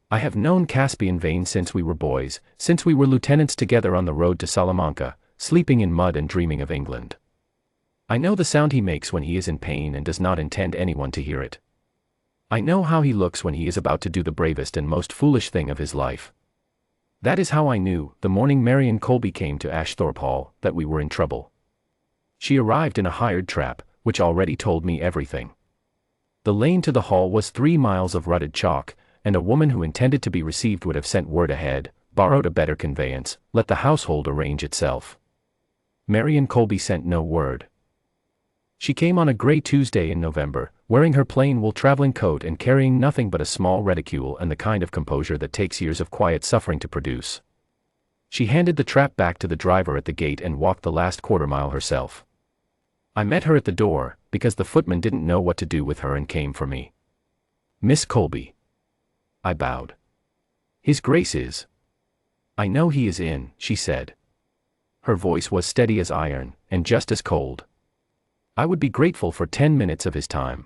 I have known Caspian Vane since we were boys, since we were lieutenants together on the road to Salamanca, sleeping in mud and dreaming of England. I know the sound he makes when he is in pain and does not intend anyone to hear it. I know how he looks when he is about to do the bravest and most foolish thing of his life. That is how I knew, the morning Marion Colby came to Ashthorpe Hall, that we were in trouble. She arrived in a hired trap, which already told me everything. The lane to the hall was 3 miles of rutted chalk, and a woman who intended to be received would have sent word ahead, borrowed a better conveyance, let the household arrange itself. Marion Colby sent no word. She came on a grey Tuesday in November, wearing her plain wool traveling coat and carrying nothing but a small reticule and the kind of composure that takes years of quiet suffering to produce. She handed the trap back to the driver at the gate and walked the last quarter-mile herself. I met her at the door, because the footman didn't know what to do with her and came for me. "Miss Colby." I bowed. "His Grace is." "I know he is in," she said. Her voice was steady as iron, and just as cold. "I would be grateful for 10 minutes of his time."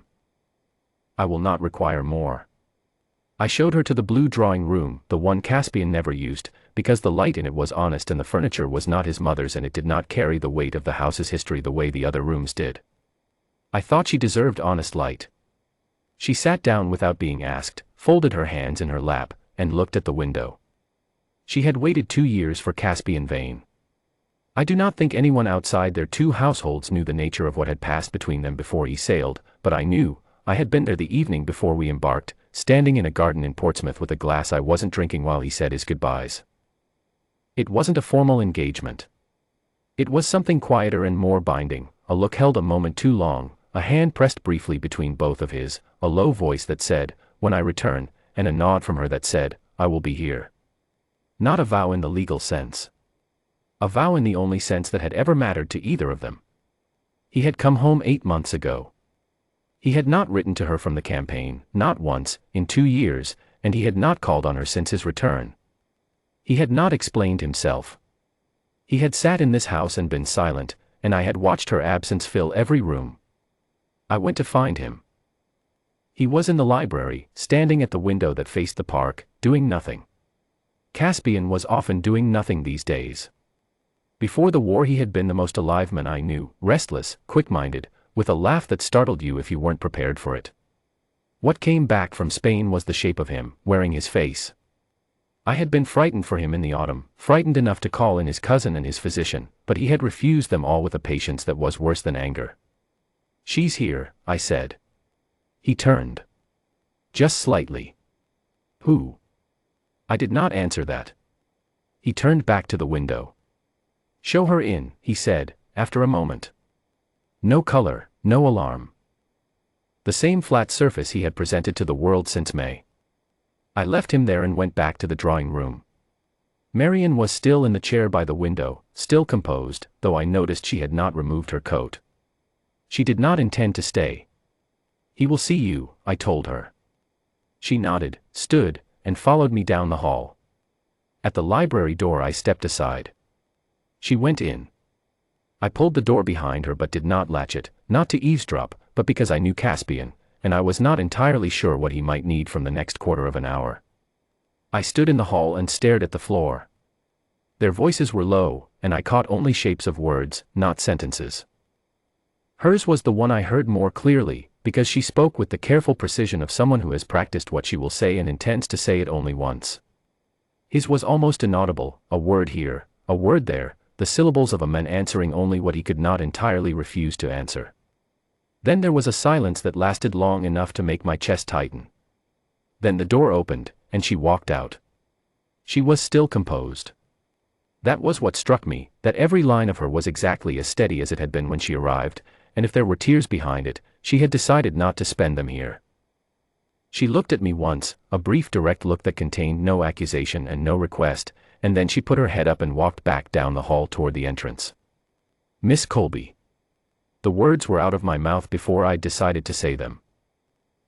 "I will not require more." I showed her to the blue drawing room, the one Caspian never used, because the light in it was honest and the furniture was not his mother's and it did not carry the weight of the house's history the way the other rooms did. I thought she deserved honest light. She sat down without being asked, folded her hands in her lap, and looked at the window. She had waited 2 years for Caspian Vane. I do not think anyone outside their 2 households knew the nature of what had passed between them before he sailed, but I knew. I had been there the evening before we embarked, standing in a garden in Portsmouth with a glass I wasn't drinking while he said his goodbyes. It wasn't a formal engagement. It was something quieter and more binding, a look held a moment too long, a hand pressed briefly between both of his, a low voice that said, "When I return," and a nod from her that said, "I will be here." Not a vow in the legal sense. A vow in the only sense that had ever mattered to either of them. He had come home 8 months ago. He had not written to her from the campaign, not once, in 2 years, and he had not called on her since his return. He had not explained himself. He had sat in this house and been silent, and I had watched her absence fill every room. I went to find him. He was in the library, standing at the window that faced the park, doing nothing. Caspian was often doing nothing these days. Before the war he had been the most alive man I knew, restless, quick-minded, with a laugh that startled you if you weren't prepared for it. What came back from Spain was the shape of him, wearing his face. I had been frightened for him in the autumn, frightened enough to call in his cousin and his physician, but he had refused them all with a patience that was worse than anger. "She's here," I said. He turned. "Just slightly." "Who?" I did not answer that. He turned back to the window. "Show her in," he said, after a moment. No color, no alarm. The same flat surface he had presented to the world since May. I left him there and went back to the drawing room. Marion was still in the chair by the window, still composed, though I noticed she had not removed her coat. She did not intend to stay. "He will see you," I told her. She nodded, stood, and followed me down the hall. At the library door I stepped aside. She went in. I pulled the door behind her but did not latch it, not to eavesdrop, but because I knew Caspian, and I was not entirely sure what he might need from the next quarter of an hour. I stood in the hall and stared at the floor. Their voices were low, and I caught only shapes of words, not sentences. Hers was the one I heard more clearly, because she spoke with the careful precision of someone who has practiced what she will say and intends to say it only once. His was almost inaudible, a word here, a word there, the syllables of a man answering only what he could not entirely refuse to answer. Then there was a silence that lasted long enough to make my chest tighten. Then the door opened, and she walked out. She was still composed. That was what struck me, that every line of her was exactly as steady as it had been when she arrived, and if there were tears behind it, she had decided not to spend them here. She looked at me once, a brief direct look that contained no accusation and no request, and then she put her head up and walked back down the hall toward the entrance. "Miss Colby." The words were out of my mouth before I'd decided to say them.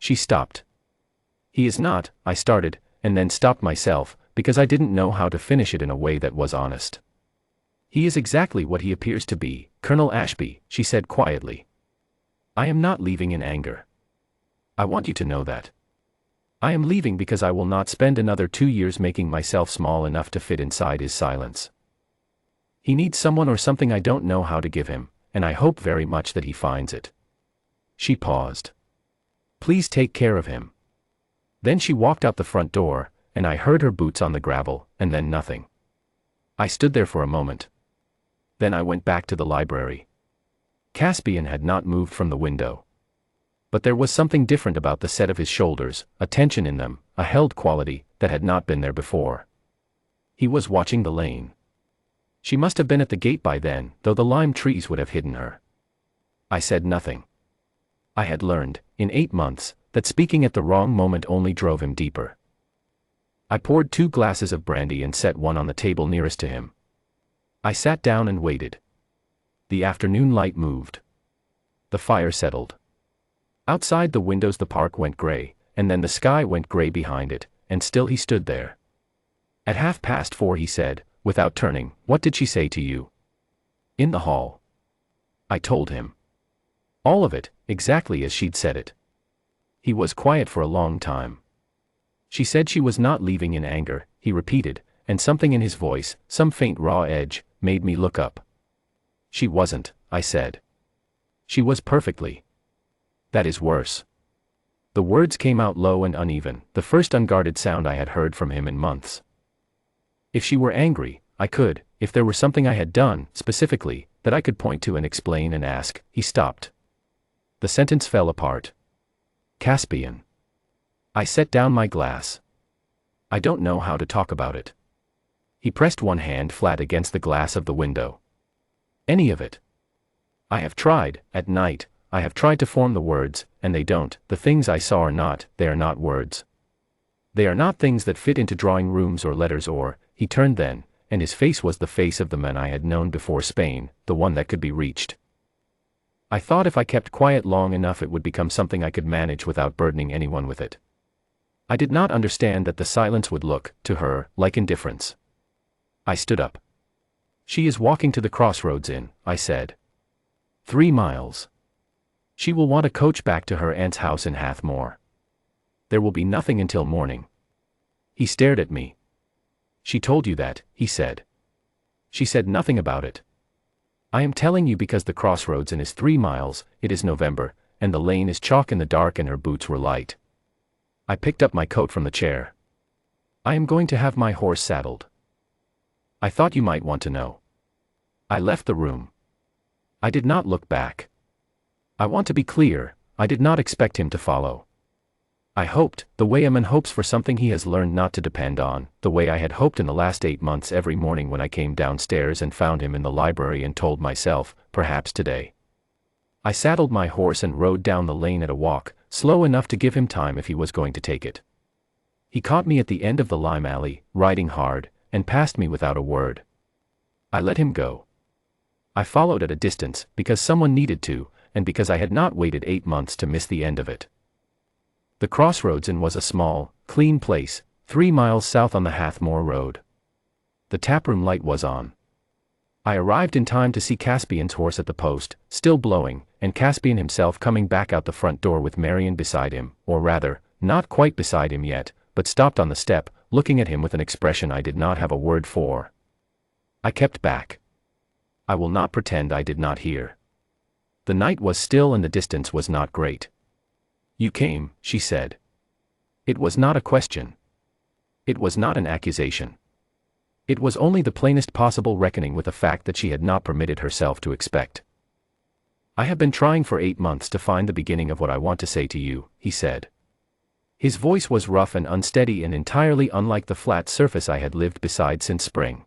She stopped. "He is not," I started, and then stopped myself, because I didn't know how to finish it in a way that was honest. "He is exactly what he appears to be, Colonel Ashby," she said quietly. "I am not leaving in anger. I want you to know that. I am leaving because I will not spend another 2 years making myself small enough to fit inside his silence. He needs someone or something I don't know how to give him, and I hope very much that he finds it." She paused. "Please take care of him." Then she walked out the front door, and I heard her boots on the gravel, and then nothing. I stood there for a moment. Then I went back to the library. Caspian had not moved from the window. But there was something different about the set of his shoulders, a tension in them, a held quality, that had not been there before. He was watching the lane. She must have been at the gate by then, though the lime trees would have hidden her. I said nothing. I had learned, in 8 months, that speaking at the wrong moment only drove him deeper. I poured 2 glasses of brandy and set one on the table nearest to him. I sat down and waited. The afternoon light moved. The fire settled. Outside the windows the park went gray, and then the sky went gray behind it, and still he stood there. At 4:30 he said, without turning, "What did she say to you?" "In the hall." I told him. All of it, exactly as she'd said it. He was quiet for a long time. "She said she was not leaving in anger," he repeated, and something in his voice, some faint raw edge, made me look up. "She wasn't," I said. "She was perfectly." "That is worse." The words came out low and uneven, the first unguarded sound I had heard from him in months. "If she were angry, I could, if there were something I had done, specifically, that I could point to and explain and ask." He stopped. The sentence fell apart. "Caspian." I set down my glass. "I don't know how to talk about it." He pressed one hand flat against the glass of the window. "Any of it. I have tried, at night, I have tried to form the words, and they don't. The things I saw are not, they are not words. They are not things that fit into drawing rooms or letters or." He turned then, and his face was the face of the man I had known before Spain, the one that could be reached. I thought if I kept quiet long enough it would become something I could manage without burdening anyone with it. I did not understand that the silence would look, to her, like indifference. I stood up. "She is walking to the crossroads I said. 3 miles. She will want a coach back to her aunt's house in Hathmore. There will be nothing until morning." He stared at me. "She told you that," he said. "She said nothing about it. I am telling you because the crossroads is 3 miles, it is November, and the lane is chalk in the dark and her boots were light." I picked up my coat from the chair. "I am going to have my horse saddled. I thought you might want to know." I left the room. I did not look back. I want to be clear, I did not expect him to follow. I hoped, the way a man hopes for something he has learned not to depend on, the way I had hoped in the last 8 months every morning when I came downstairs and found him in the library and told myself, perhaps today. I saddled my horse and rode down the lane at a walk, slow enough to give him time if he was going to take it. He caught me at the end of the lime alley, riding hard, and passed me without a word. I let him go. I followed at a distance, because someone needed to, and because I had not waited 8 months to miss the end of it. The crossroads was a small, clean place, 3 miles south on the Hathmore Road. The taproom light was on. I arrived in time to see Caspian's horse at the post, still blowing, and Caspian himself coming back out the front door with Marion beside him, or rather, not quite beside him yet, but stopped on the step, looking at him with an expression I did not have a word for. I kept back. I will not pretend I did not hear. The night was still and the distance was not great. "You came," she said. It was not a question. It was not an accusation. It was only the plainest possible reckoning with a fact that she had not permitted herself to expect. "I have been trying for 8 months to find the beginning of what I want to say to you," he said. His voice was rough and unsteady and entirely unlike the flat surface I had lived beside since spring.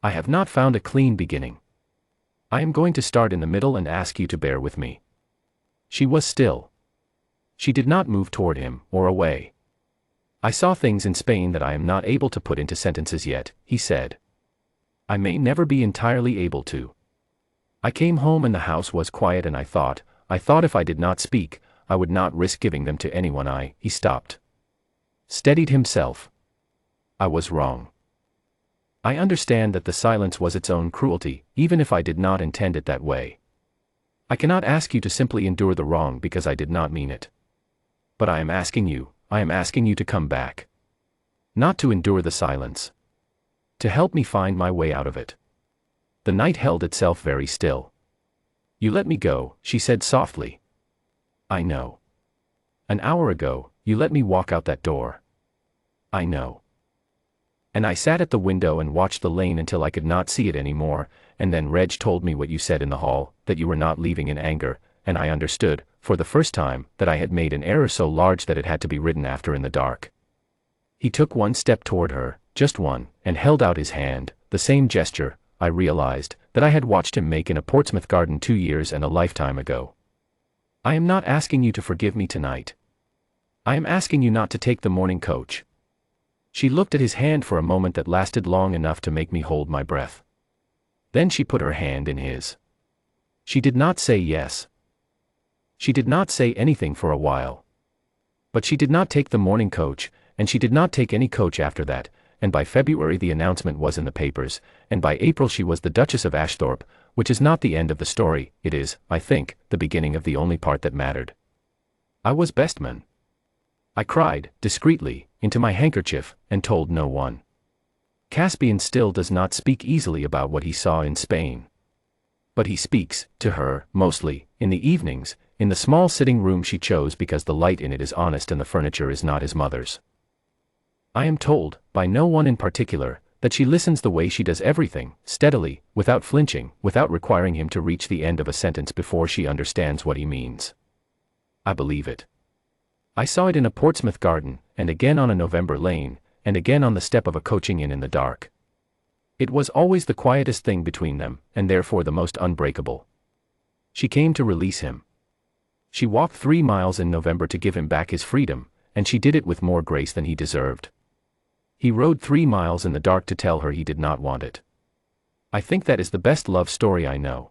"I have not found a clean beginning. I am going to start in the middle and ask you to bear with me." She was still. She did not move toward him, or away. "I saw things in Spain that I am not able to put into sentences yet," he said. "I may never be entirely able to. I came home and the house was quiet and I thought if I did not speak, I would not risk giving them to anyone. He stopped. Steadied himself. "I was wrong. I understand that the silence was its own cruelty, even if I did not intend it that way. I cannot ask you to simply endure the wrong because I did not mean it. But I am asking you, I am asking you to come back. Not to endure the silence. To help me find my way out of it. The night held itself very still. You let me go, she said softly. I know. An hour ago, you let me walk out that door. I know. And I sat at the window and watched the lane until I could not see it anymore, and then Reg told me what you said in the hall, that you were not leaving in anger, and I understood, for the first time, that I had made an error so large that it had to be written after in the dark. He took one step toward her, just one, and held out his hand, the same gesture, I realized, that I had watched him make in a Portsmouth garden 2 years and a lifetime ago. I am not asking you to forgive me tonight. I am asking you not to take the morning coach. She looked at his hand for a moment that lasted long enough to make me hold my breath. Then she put her hand in his. She did not say yes. She did not say anything for a while. But she did not take the morning coach, and she did not take any coach after that, and by February the announcement was in the papers, and by April she was the Duchess of Ashthorpe, which is not the end of the story, it is, I think, the beginning of the only part that mattered. I was bestman. I cried, discreetly, into my handkerchief, and told no one. Caspian still does not speak easily about what he saw in Spain. But he speaks, to her, mostly, in the evenings, in the small sitting room she chose because the light in it is honest and the furniture is not his mother's. I am told, by no one in particular, that she listens the way she does everything, steadily, without flinching, without requiring him to reach the end of a sentence before she understands what he means. I believe it. I saw it in a Portsmouth garden, and again on a November lane, and again on the step of a coaching inn in the dark. It was always the quietest thing between them, and therefore the most unbreakable. She came to release him. She walked 3 miles in November to give him back his freedom, and she did it with more grace than he deserved. He rode 3 miles in the dark to tell her he did not want it. I think that is the best love story I know.